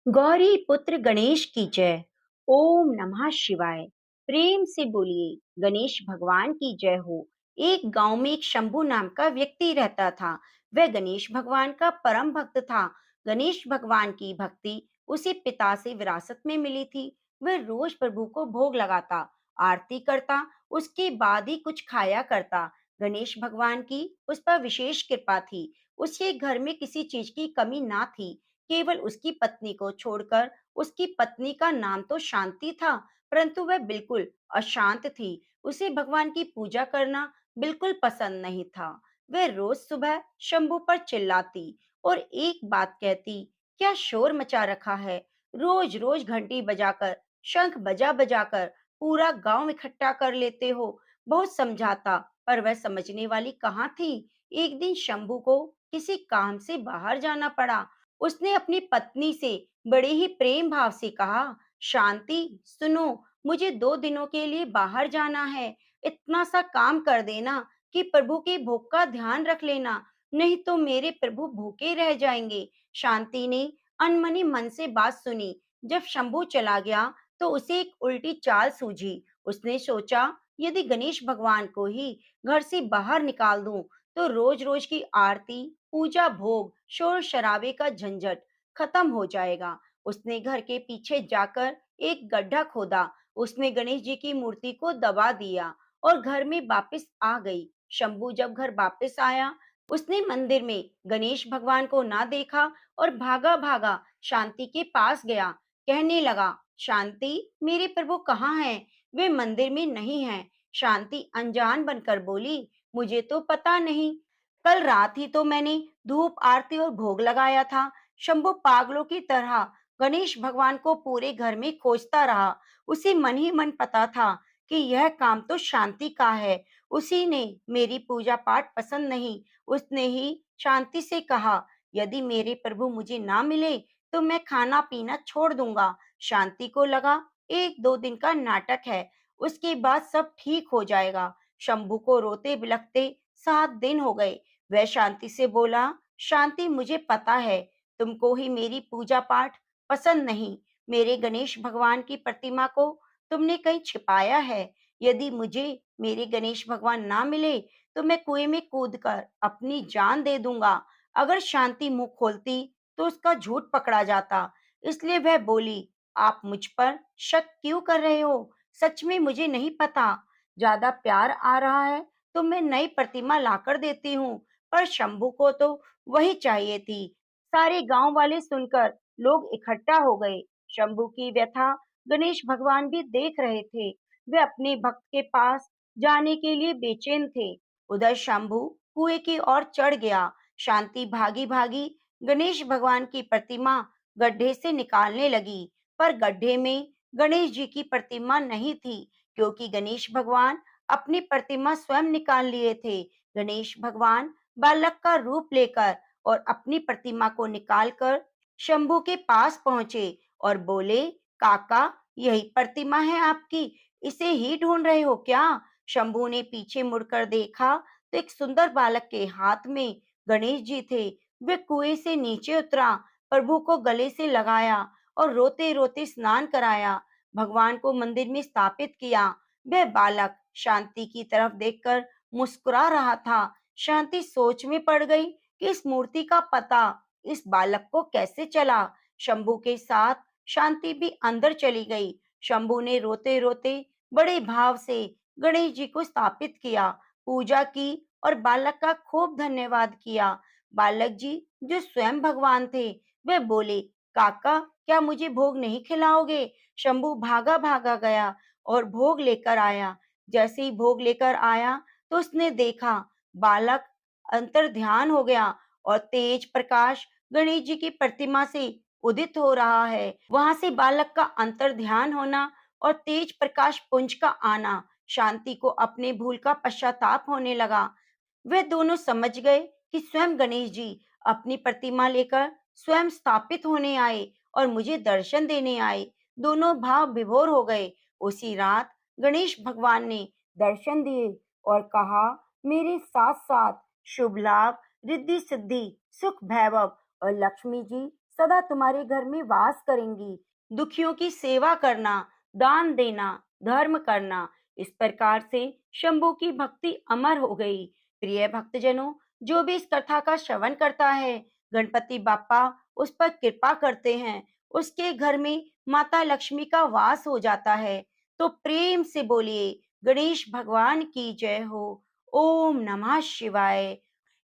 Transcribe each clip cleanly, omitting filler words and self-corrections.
गौरी पुत्र गणेश की जय। ओम नमः शिवाय। प्रेम से बोलिए गणेश भगवान की जय हो। एक गांव में एक शंभू नाम का व्यक्ति रहता था। वह गणेश भगवान का परम भक्त था। गणेश भगवान की भक्ति उसे पिता से विरासत में मिली थी। वह रोज प्रभु को भोग लगाता, आरती करता, उसके बाद ही कुछ खाया करता। गणेश भगवान की उस पर विशेष कृपा थी। उसके घर में किसी चीज की कमी ना थी। केवल उसकी पत्नी को छोड़कर। उसकी पत्नी का नाम तो शांति था, परंतु वह बिल्कुल अशांत थी। उसे भगवान की पूजा करना बिल्कुल पसंद नहीं था। वह रोज सुबह शंभू पर चिल्लाती और एक बात कहती, क्या शोर मचा रखा है? रोज रोज घंटी बजाकर, शंख बजा बजाकर पूरा गांव इकट्ठा कर लेते हो। बहुत समझाता, पर वह समझने वाली कहाँ थी। एक दिन शंभू को किसी काम से बाहर जाना पड़ा। उसने अपनी पत्नी से बड़े ही प्रेम भाव से कहा, शांति सुनो, मुझे 2 दिनों के लिए बाहर जाना है। इतना सा काम कर देना कि प्रभु के भोग का ध्यान रख लेना, नहीं तो मेरे प्रभु भूखे रह जाएंगे। शांति ने अनमनी मन से बात सुनी। जब शंभू चला गया तो उसे एक उल्टी चाल सूझी। उसने सोचा, यदि गणेश भगवान को ही घर से बाहर निकाल दूं तो रोज रोज की आरती, पूजा, भोग, शोर शराबे का झंझट खत्म हो जाएगा। उसने घर के पीछे जाकर एक गड्ढा खोदा। उसमें गणेश जी की मूर्ति को दबा दिया और घर में वापस आ गई। शंभू जब घर वापस आया, उसने मंदिर में गणेश भगवान को ना देखा और भागा भागा शांति के पास गया। कहने लगा, शांति, मेरे प्रभु कहाँ हैं? वे मंदिर में नहीं हैं। शांति अनजान बनकर बोली, मुझे तो पता नहीं। कल रात ही तो मैंने धूप आरती और भोग लगाया था। शंभू पागलों की तरह गणेश भगवान को पूरे घर में खोजता रहा। उसे मन ही मन पता था कि यह काम तो शांति का है। उसी ने मेरी पूजा पाठ पसंद नहीं। उसने ही शांति से कहा, यदि मेरे प्रभु मुझे ना मिले तो मैं खाना पीना छोड़ दूंगा। शांति को लगा 1-2 दिन का नाटक है, उसके बाद सब ठीक हो जाएगा। शंभू को रोते बिलखते 7 दिन हो गए। वह शांति से बोला, शांति, मुझे पता है तुमको ही मेरी पूजा पाठ पसंद नहीं। मेरे गणेश भगवान की प्रतिमा को तुमने कहीं छिपाया है। यदि मुझे मेरे गणेश भगवान ना मिले तो मैं कुएं में कूदकर अपनी जान दे दूंगा। अगर शांति मुंह खोलती तो उसका झूठ पकड़ा जाता। इसलिए वह बोली, आप मुझ पर शक क्यों कर रहे हो? सच में मुझे नहीं पता। ज्यादा प्यार आ रहा है तो मैं नई प्रतिमा लाकर देती हूँ। पर शंभू को तो वही चाहिए थी। सारे गांव वाले सुनकर लोग इकट्ठा हो गए। शंभू की व्यथा गणेश भगवान भी देख रहे थे। वे अपने भक्त के पास जाने के लिए बेचैन थे। उधर शंभू कुएं की ओर चढ़ गया। शांति भागी भागी गणेश भगवान की प्रतिमा गड्ढे से निकालने लगी, पर गड्ढे में गणेश जी की प्रतिमा नहीं थी, क्योंकि गणेश भगवान अपनी प्रतिमा स्वयं निकाल लिए थे। गणेश भगवान बालक का रूप लेकर और अपनी प्रतिमा को निकालकर शंभू के पास पहुंचे और बोले, काका, यही प्रतिमा है आपकी? इसे ही ढूंढ रहे हो क्या? शंभू ने पीछे मुड़कर देखा तो एक सुंदर बालक के हाथ में गणेश जी थे। वे कुएं से नीचे उतरा, प्रभु को गले से लगाया और रोते रोते स्नान कराया। भगवान को मंदिर में स्थापित किया। वह बालक शांति की तरफ देखकर मुस्कुरा रहा था। शांति सोच में पड़ गई कि इस मूर्ति का पता इस बालक को कैसे चला। शंभू के साथ शांति भी अंदर चली गई। शंभू ने रोते रोते बड़े भाव से गणेश जी को स्थापित किया, पूजा की और बालक का खूब धन्यवाद किया। बालक जी, जो स्वयं भगवान थे, वे बोले, काका, क्या मुझे भोग नहीं खिलाओगे? शंभू भागा भागा गया और भोग लेकर आया। जैसे ही भोग लेकर आया तो उसने देखा बालक अंतर ध्यान हो गया और तेज प्रकाश गणेश जी की प्रतिमा से उदित हो रहा है। वहां से बालक का अंतर ध्यान होना और तेज प्रकाश पुंज का आना, शांति को अपने भूल का पश्चाताप होने लगा। वे दोनों समझ गए कि स्वयं गणेश जी अपनी प्रतिमा लेकर स्वयं स्थापित होने आए और मुझे दर्शन देने आए। दोनों भाव विभोर हो गए। उसी रात गणेश भगवान ने दर्शन दिए और कहा, मेरे साथ साथ शुभ लाभ, रिद्धि सिद्धि, सुख वैभव और लक्ष्मी जी सदा तुम्हारे घर में वास करेंगी। दुखियों की सेवा करना, दान देना, धर्म करना, इस प्रकार से शंभू की भक्ति अमर हो गई। प्रिय भक्तजनों, जो भी इस कथा का श्रवण करता है, गणपति बाप्पा उस पर कृपा करते हैं, उसके घर में माता लक्ष्मी का वास हो जाता है। तो प्रेम से बोलिए, गणेश भगवान की जय हो। ओम नमः शिवाय।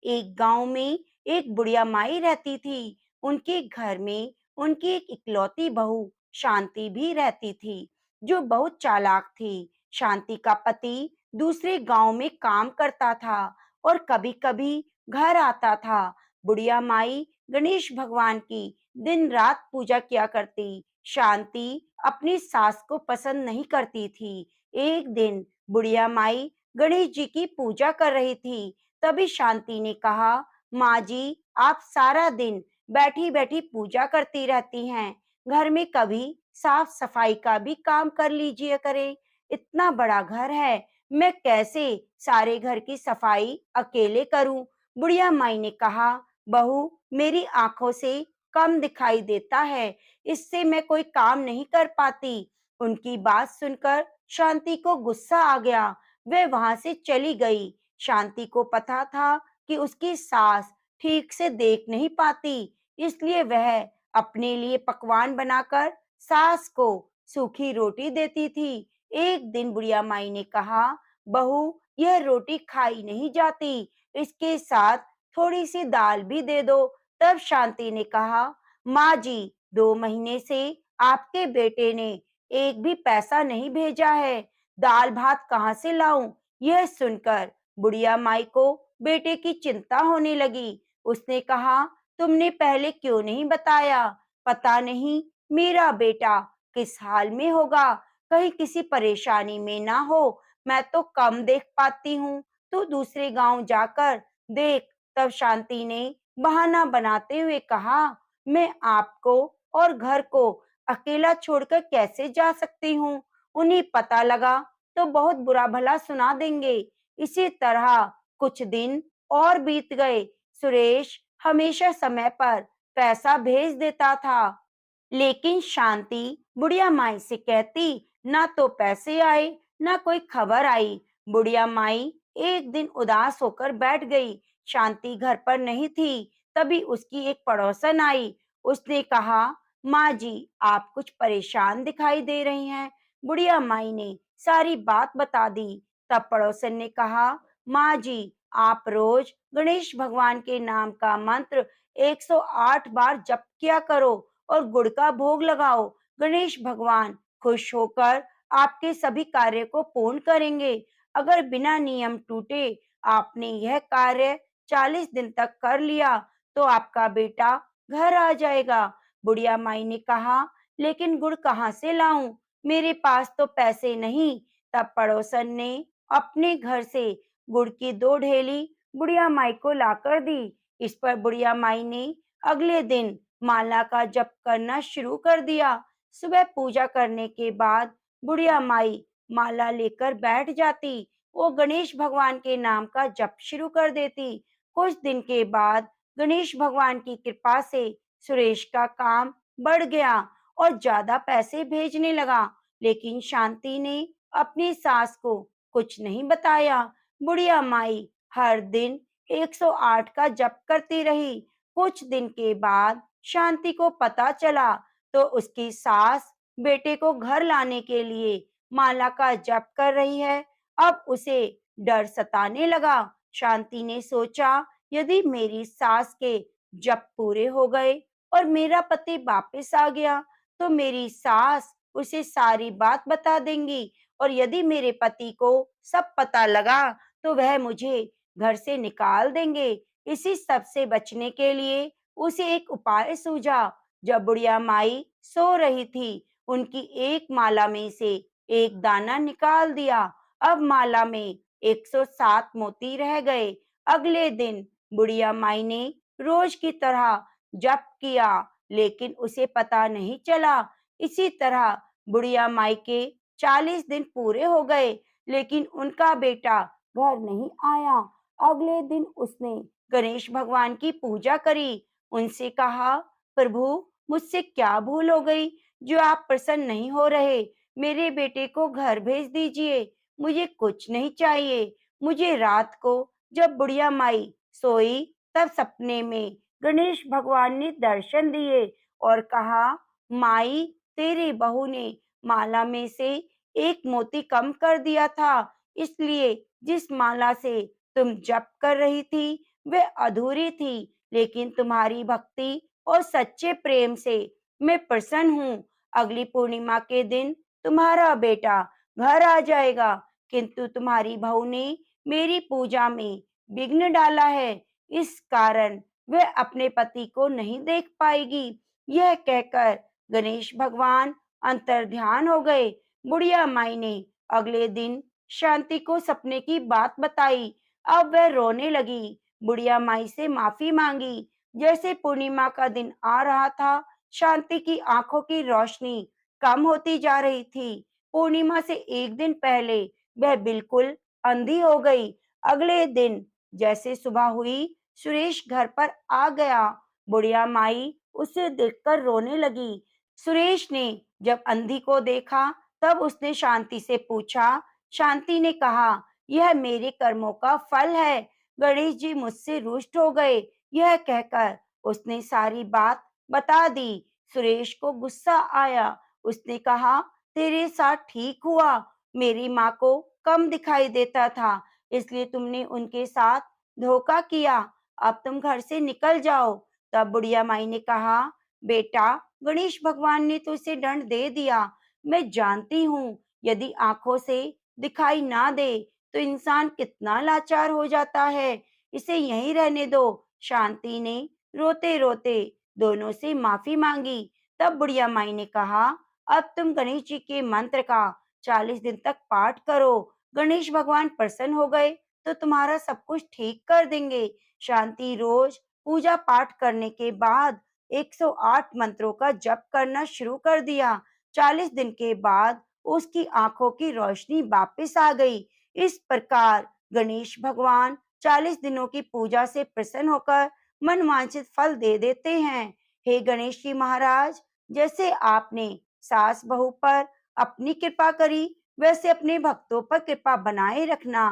एक गांव में एक बुढ़िया माई रहती थी। उनके घर में उनकी एक इकलौती बहू शांति भी रहती थी, जो बहुत चालाक थी। शांति का पति दूसरे गांव में काम करता था और कभी-कभी घर आता था। बुढ़िया माई गणेश भगवान की दिन रात पूजा किया करती। शांति अपनी सास को पसंद नहीं करती थी। एक दिन बुढ़िया माई गणेश जी की पूजा कर रही थी। तभी शांति ने कहा, माँ जी, आप सारा दिन बैठी बैठी पूजा करती रहती हैं, घर में कभी साफ सफाई का भी काम कर लीजिए करें। इतना बड़ा घर है, मैं कैसे सारे घर की सफाई अकेले करूं? बुढ़िया माई ने कहा, बहू, मेरी आंखों से कम दिखाई देता है, इससे मैं कोई काम नहीं कर पाती। उनकी बात सुनकर शांति को गुस्सा आ गया। वह वहां से चली गई। शांति को पता था कि उसकी सास ठीक से देख नहीं पाती, इसलिए वह अपने लिए पकवान बनाकर सास को सूखी रोटी देती थी। एक दिन बुढ़िया माई ने कहा, बहू, यह रोटी खाई नहीं जाती, इसके साथ थोड़ी सी दाल भी दे दो। तब शांति ने कहा, माँ जी, 2 महीने से आपके बेटे ने एक भी पैसा नहीं भेजा है, दाल भात कहाँ से लाऊं? यह सुनकर बुढ़िया माई को बेटे की चिंता होने लगी। उसने कहा, तुमने पहले क्यों नहीं बताया? पता नहीं मेरा बेटा किस हाल में होगा, कहीं किसी परेशानी में ना हो। मैं तो कम देख पाती हूँ, तू दूसरे गांव जाकर देख। तब शांति ने बहाना बनाते हुए कहा, मैं आपको और घर को अकेला छोड़कर कैसे जा सकती हूँ? उन्हें पता लगा तो बहुत बुरा भला सुना देंगे। इसी तरह कुछ दिन और बीत गए। सुरेश हमेशा समय पर पैसा भेज देता था, लेकिन शांति बुढ़िया माई से कहती, ना तो पैसे आए, ना कोई खबर आई। बुढ़िया माई एक दिन उदास होकर बैठ गई। शांति घर पर नहीं थी। तभी उसकी एक पड़ोसन आई। उसने कहा, माँ जी, आप कुछ परेशान दिखाई दे रही हैं। बुढ़िया माई ने सारी बात बता दी। तब पड़ोसन ने कहा, माँ जी, आप रोज गणेश भगवान के नाम का मंत्र 108 बार जप किया करो और गुड़ का भोग लगाओ। गणेश भगवान खुश होकर आपके सभी कार्य को पूर्ण करेंगे। अगर बिना नियम टूटे आपने यह कार्य 40 दिन तक कर लिया तो आपका बेटा घर आ जाएगा। बुढ़िया माई ने कहा, लेकिन गुड़ कहाँ से लाऊं? मेरे पास तो पैसे नहीं। तब पड़ोसन ने अपने घर से गुड़ की 2 ढेली बुढ़िया माई को लाकर दी। इस पर बुढ़िया माई ने अगले दिन माला का जप करना शुरू कर दिया। सुबह पूजा करने के बाद बुढ़िया माई माला लेकर बैठ जाती। वो गणेश भगवान के नाम का जप शुरू कर देती। कुछ दिन के बाद गणेश भगवान की कृपा से सुरेश का काम बढ़ गया और ज्यादा पैसे भेजने लगा। लेकिन शांति ने अपनी सास को कुछ नहीं बताया। बुढ़िया माई हर दिन 108 का जप करती रही। कुछ दिन के बाद शांति को पता चला तो उसकी सास बेटे को घर लाने के लिए माला का जप कर रही है। अब उसे डर सताने लगा। शांति ने सोचा, यदि मेरी सास के जप पूरे हो गए और मेरा पति वापस आ गया तो मेरी सास उसे सारी बात बता देंगी, और यदि मेरे पति को सब पता लगा तो वह मुझे घर से निकाल देंगे। इसी सब से बचने के लिए उसे एक उपाय सूझा। जब बुढ़िया माई सो रही थी, उनकी एक माला में से एक दाना निकाल दिया। अब माला में 107 मोती रह गए। अगले दिन बुढ़िया माई ने रोज की तरह जप किया, लेकिन उसे पता नहीं चला। इसी तरह बुढ़िया माई के 40 दिन पूरे हो गए, लेकिन उनका बेटा घर नहीं आया। अगले दिन उसने गणेश भगवान की पूजा करी। उनसे कहा, प्रभु, मुझसे क्या भूल हो गई जो आप प्रसन्न नहीं हो रहे? मेरे बेटे को घर भेज दीजिए, मुझे कुछ नहीं चाहिए। मुझे रात को जब बुढ़िया माई सोई तब सपने में गणेश भगवान ने दर्शन दिए और कहा, माई, तेरी बहू ने माला में से एक मोती कम कर दिया था, इसलिए जिस माला से तुम जप कर रही थी वह अधूरी थी, लेकिन तुम्हारी भक्ति और सच्चे प्रेम से मैं प्रसन्न हूँ। अगली पूर्णिमा के दिन तुम्हारा बेटा घर आ जाएगा, किंतु तुम्हारी बहू ने मेरी पूजा में विघ्न डाला है, इस कारण वह अपने पति को नहीं देख पाएगी। यह कहकर गणेश भगवान अंतर्ध्यान हो गए। बुढ़िया माई ने अगले दिन शांति को सपने की बात बताई। अब वह रोने लगी, बुढ़िया माई से माफी मांगी। जैसे पूर्णिमा का दिन आ रहा था, शांति की आंखों की रोशनी कम होती जा रही थी। पूर्णिमा से एक दिन पहले वह बिल्कुल अंधी हो गई। अगले दिन जैसे सुबह हुई, सुरेश घर पर आ गया। बुढ़िया माई उसे देखकर रोने लगी। सुरेश ने जब अंधी को देखा तब उसने शांति से पूछा। शांति ने कहा, यह मेरे कर्मों का फल है, गणेश जी मुझसे रुष्ट हो गए। यह कहकर उसने सारी बात बता दी। सुरेश को गुस्सा आया। उसने कहा, तेरे साथ ठीक हुआ, मेरी माँ को कम दिखाई देता था, इसलिए तुमने उनके साथ धोखा किया। अब तुम घर से निकल जाओ। तब बुढ़िया माई ने कहा, बेटा, गणेश भगवान ने तो इसे दंड दे दिया। मैं जानती हूँ यदि आंखों से दिखाई ना दे तो इंसान कितना लाचार हो जाता है, इसे यहीं रहने दो। शांति ने रोते रोते दोनों से माफी मांगी। तब बुढ़िया माई ने कहा, अब तुम गणेश जी के मंत्र का 40 दिन तक पाठ करो, गणेश भगवान प्रसन्न हो गए तो तुम्हारा सब कुछ ठीक कर देंगे। शांति रोज पूजा पाठ करने के बाद 108 मंत्रों का जप करना शुरू कर दिया। 40 दिन के बाद उसकी आंखों की रोशनी वापस आ गई। इस प्रकार गणेश भगवान 40 दिनों की पूजा से प्रसन्न होकर मनवांछित फल दे देते हैं। हे गणेश जी महाराज, जैसे आपने सास बहू पर अपनी कृपा करी, वैसे अपने भक्तों पर कृपा बनाए रखना।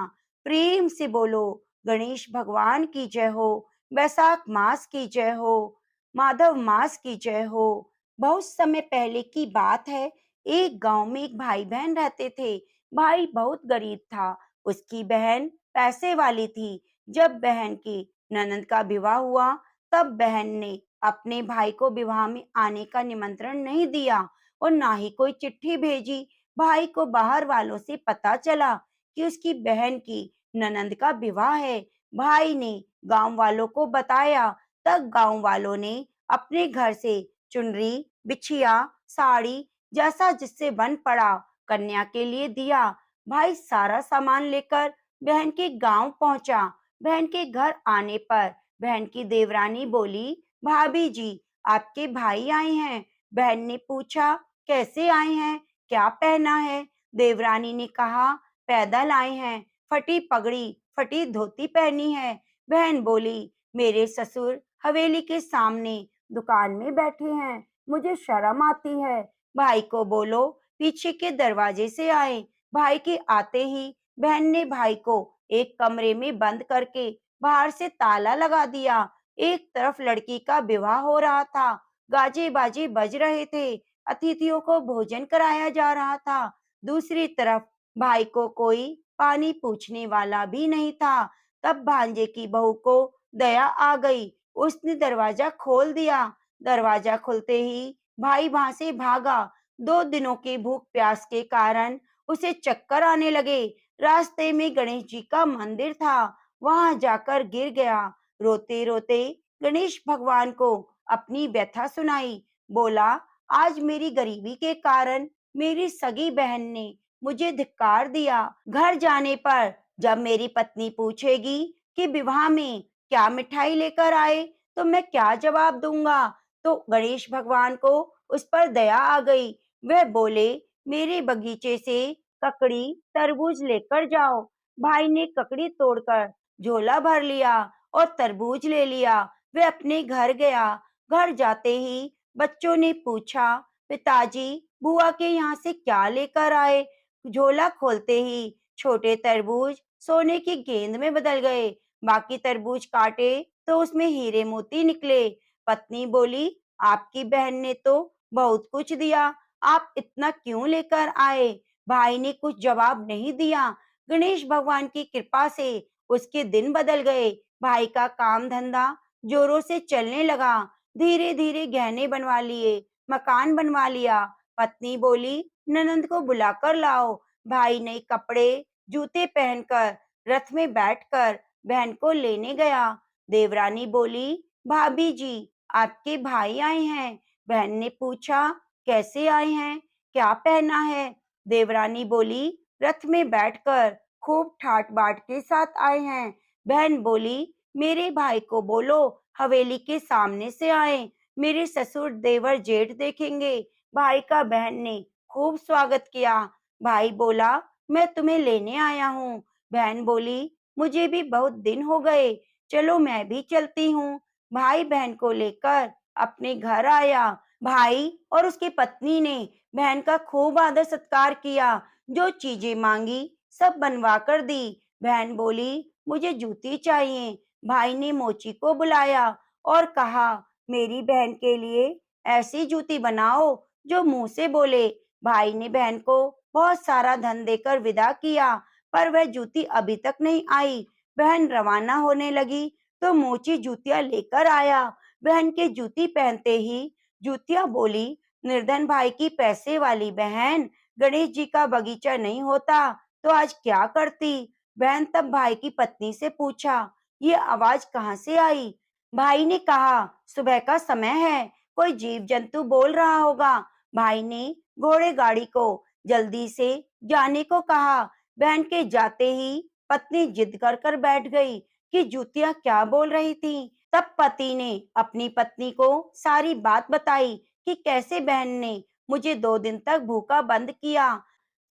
प्रेम से बोलो, गणेश भगवान की जय हो, वैशाख मास की जय हो, माधव मास की जय हो। बहुत समय पहले की बात है। एक गांव में एक भाई बहन रहते थे। भाई बहुत गरीब था, उसकी बहन पैसे वाली थी। जब बहन की ननंद का विवाह हुआ, तब बहन ने अपने भाई को विवाह में आने का निमंत्रण नहीं दिया और ना ही कोई चिट्ठी भेजी। भाई को बाहर वालों से पता चला कि उसकी बहन की ननंद का विवाह है। भाई ने गांव वालों को बताया। तब गांव वालों ने अपने घर से चुनरी, बिछिया, साड़ी जैसा जिससे बन पड़ा कन्या के लिए दिया। भाई सारा सामान लेकर बहन के गांव पहुंचा। बहन के घर आने पर बहन की देवरानी बोली, भाभी जी, आपके भाई आए हैं। बहन ने पूछा, कैसे आए हैं, क्या पहना है? देवरानी ने कहा, पैदल आए हैं, फटी पगड़ी, फटी धोती पहनी है। बहन बोली, मेरे ससुर हवेली के सामने दुकान में बैठे हैं, मुझे शर्म आती है। भाई को बोलो पीछे के दरवाजे से आए। भाई के आते ही बहन ने भाई को एक कमरे में बंद करके बाहर से ताला लगा दिया। एक तरफ लड़की का विवाह हो रहा था, गाजे बाजे बज रहे थे, अतिथियों को भोजन कराया जा रहा था। दूसरी तरफ भाई को कोई पानी पूछने वाला भी नहीं था। तब भांजे की बहू को दया आ गई, उसने दरवाजा खोल दिया। दरवाजा खुलते ही भाई वहां से भागा। 2 दिनों की भूख प्यास के कारण उसे चक्कर आने लगे। रास्ते में गणेश जी का मंदिर था, वहां जाकर गिर गया। रोते रोते गणेश भगवान को अपनी व्यथा सुनाई। बोला, आज मेरी गरीबी के कारण मेरी सगी बहन ने मुझे धिक्कार दिया। घर जाने पर जब मेरी पत्नी पूछेगी कि विवाह में क्या मिठाई लेकर आए, तो मैं क्या जवाब दूंगा? तो गणेश भगवान को उस पर दया आ गई। वह बोले, मेरे बगीचे से ककड़ी, तरबूज लेकर जाओ। भाई ने ककड़ी तोड़कर झोला भर लिया और तरबूज ले लिया। वह अपने घर गया। घर जाते ही बच्चों ने पूछा, पिताजी बुआ के यहाँ से क्या लेकर आए? झोला खोलते ही छोटे तरबूज सोने की गेंद में बदल गए। बाकी तरबूज काटे तो उसमें हीरे मोती निकले। पत्नी बोली, आपकी बहन ने तो बहुत कुछ दिया, आप इतना क्यों लेकर आए? भाई ने कुछ जवाब नहीं दिया। गणेश भगवान की कृपा से उसके दिन बदल गए। भाई का काम धंधा जोरों से चलने लगा। धीरे धीरे गहने बनवा लिए, मकान बनवा लिया। पत्नी बोली, ननंद को बुलाकर लाओ। भाई नए कपड़े जूते पहनकर रथ में बैठकर बहन को लेने गया। देवरानी बोली, भाभी जी आपके भाई आए हैं। बहन ने पूछा, कैसे आए हैं, क्या पहना है? देवरानी बोली, रथ में बैठकर खूब ठाट बाट के साथ आए हैं। बहन बोली, मेरे भाई को बोलो हवेली के सामने से आए, मेरे ससुर देवर जेठ देखेंगे। भाई का बहन ने खूब स्वागत किया। भाई बोला, मैं तुम्हें लेने आया हूँ। बहन बोली, मुझे भी बहुत दिन हो गए, चलो मैं भी चलती हूँ। भाई बहन को लेकर अपने घर आया। भाई और उसकी पत्नी ने बहन का खूब आदर सत्कार किया। जो चीजें मांगी सब बनवा कर दी। बहन बोली, मुझे जूती चाहिए। भाई ने मोची को बुलाया और कहा, मेरी बहन के लिए ऐसी जूती बनाओ जो मुंह से बोले। भाई ने बहन को बहुत सारा धन देकर विदा किया, पर वह जूती अभी तक नहीं आई। बहन रवाना होने लगी तो मोची जूतियां लेकर आया। बहन के जूती पहनते ही जूतियां बोली, निर्धन भाई की पैसे वाली बहन, गणेश जी का बगीचा नहीं होता तो आज क्या करती? बहन तब भाई की पत्नी से पूछा, ये आवाज कहाँ से आई? भाई ने कहा, सुबह का समय है, कोई जीव जंतु बोल रहा होगा। भाई ने घोड़े गाड़ी को जल्दी से जाने को कहा। बहन के जाते ही पत्नी जिद कर कर बैठ गई कि जूतियां क्या बोल रही थी। तब पति ने अपनी पत्नी को सारी बात बताई कि कैसे बहन ने मुझे 2 दिन तक भूखा बंद किया।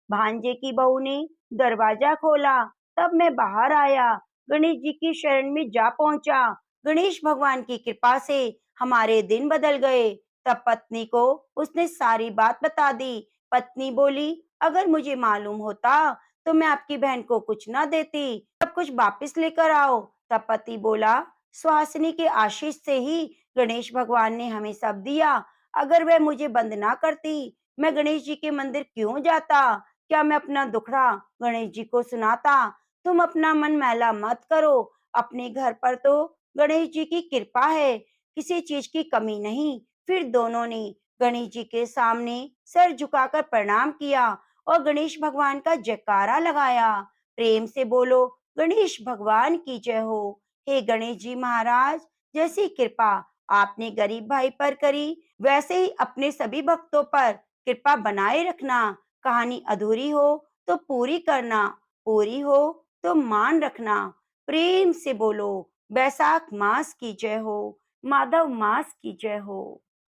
भांजे की बहू ने दरवाजा खोला, तब मैं बाहर आया, गणेश जी की शरण में जा पहुंचा। गणेश भगवान की कृपा से हमारे दिन बदल गए। तब पत्नी को उसने सारी बात बता दी। पत्नी बोली, अगर मुझे मालूम होता तो मैं आपकी बहन को कुछ ना देती, सब कुछ वापस लेकर आओ। तब पति बोला, सुहासिनी के आशीष से ही गणेश भगवान ने हमें सब दिया। अगर वह मुझे बंद ना करती, मैं गणेश जी के मंदिर क्यों जाता? क्या मैं अपना दुखड़ा गणेश जी को सुनाता? तुम अपना मन मैला मत करो, अपने घर पर तो गणेश जी की कृपा है, किसी चीज की कमी नहीं। फिर दोनों ने गणेश जी के सामने सर झुकाकर प्रणाम किया और गणेश भगवान का जयकारा लगाया। प्रेम से बोलो, गणेश भगवान की जय हो। हे गणेश जी महाराज, जैसी कृपा आपने गरीब भाई पर करी, वैसे ही अपने सभी भक्तों पर कृपा बनाए रखना। कहानी अधूरी हो तो पूरी करना, पूरी हो तो मान रखना। प्रेम से बोलो, बैसाख मास की जय हो, माधव मास की जय हो।